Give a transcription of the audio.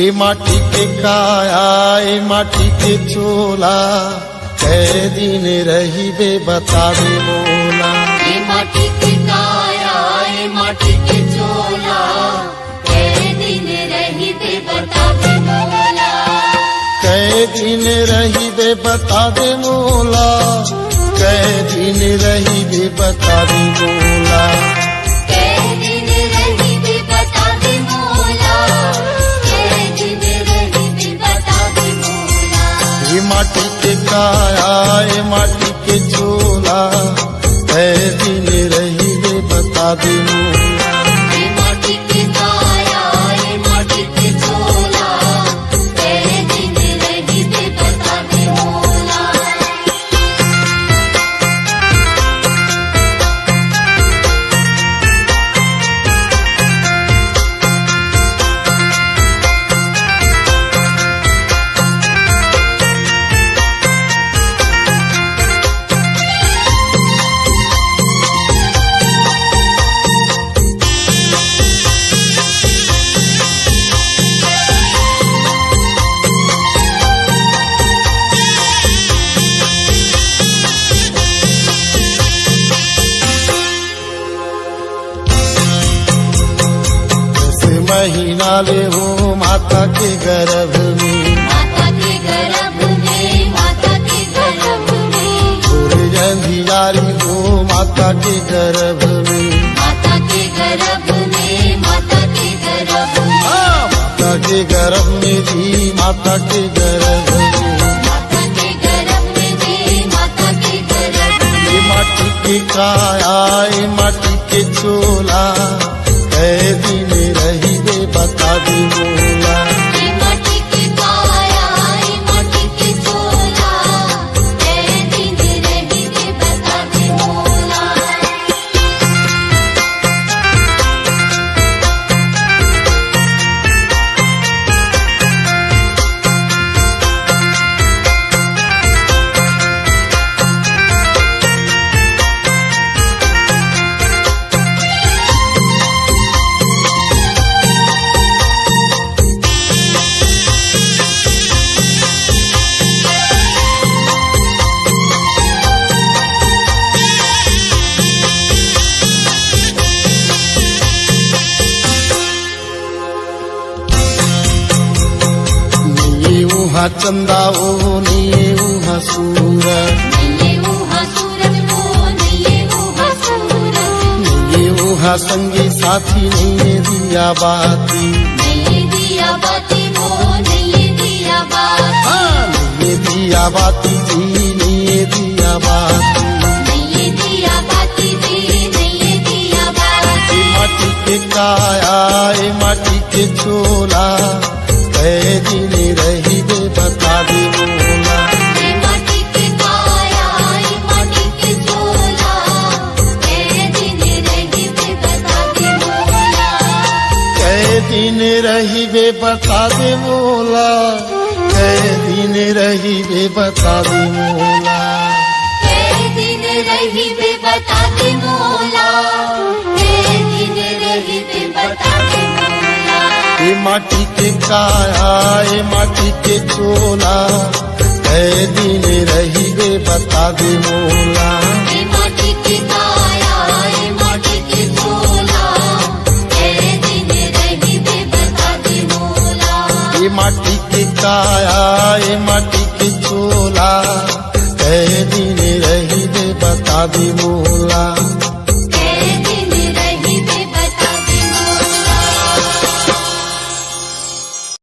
ए माटी के काया ए माटी के चोला कै दिन रही बे बता दे मोला। ए माटी के काया ए माटी के चोला कै दिन रही बे बता दे मोला। कै दिन रही बे बता दे मोला, कै दिन रही बे बता दे मोला। ये माटी के काया ये माटी के चोला कै दिन रही बे बता दे मोला। ये माटी के काया ये माटी के चोला कै दिन रही बे बता दे मोला। महीना ले हो माता के गर्भ में, माता के गर्भ में, माता के गर्भ में। सूरज अंधियारी हो माता के गर्भ में, माता के गर्भ में, माता के गर्भ में। माता के गर्भ में जी माता के गर्भ में, माता के गर्भ में जी माता के गर्भ में। ये माटी के काया ये माटी के चोला कै दिन रही बे बता दे मोला। ये माटी के काया ये माटी के चोला कै दिन रही बे बता दे मोला। उहा चंदा ओ नहीं उहा सूरज, नहीं उहा सूरज वो नहीं उहा सूरज। नहीं उहा संगी साथी नहीं दिया बाती, नहीं दिया बाती वो नहीं दिया बाती। नहीं दिया बाती जी नहीं दिया बाती। नहीं दिया बाती जी नहीं दिया बाती। माटी के काया ये माटी के चोला कै दिन रही बे बता दे मोला। ये माटी के काया ये माटी के चोला कै दिन रही बे बता दे मोला। कै दिन रही बे बता दे मोला, कै दिन रही बे बता दे मोला। कै दिन रही बे बता दे मोला। कै दिन रही बे बता दे मोला। ये माटी के काया ये माटी के चोला कै दिन रही बे बता दे मोला। ये माटी के काया ये माटी के चोला कै दिन रही बे बता दे मोला। ये माटी के काया ये माटी के चोला कै दिन रही बे बता दे मोला।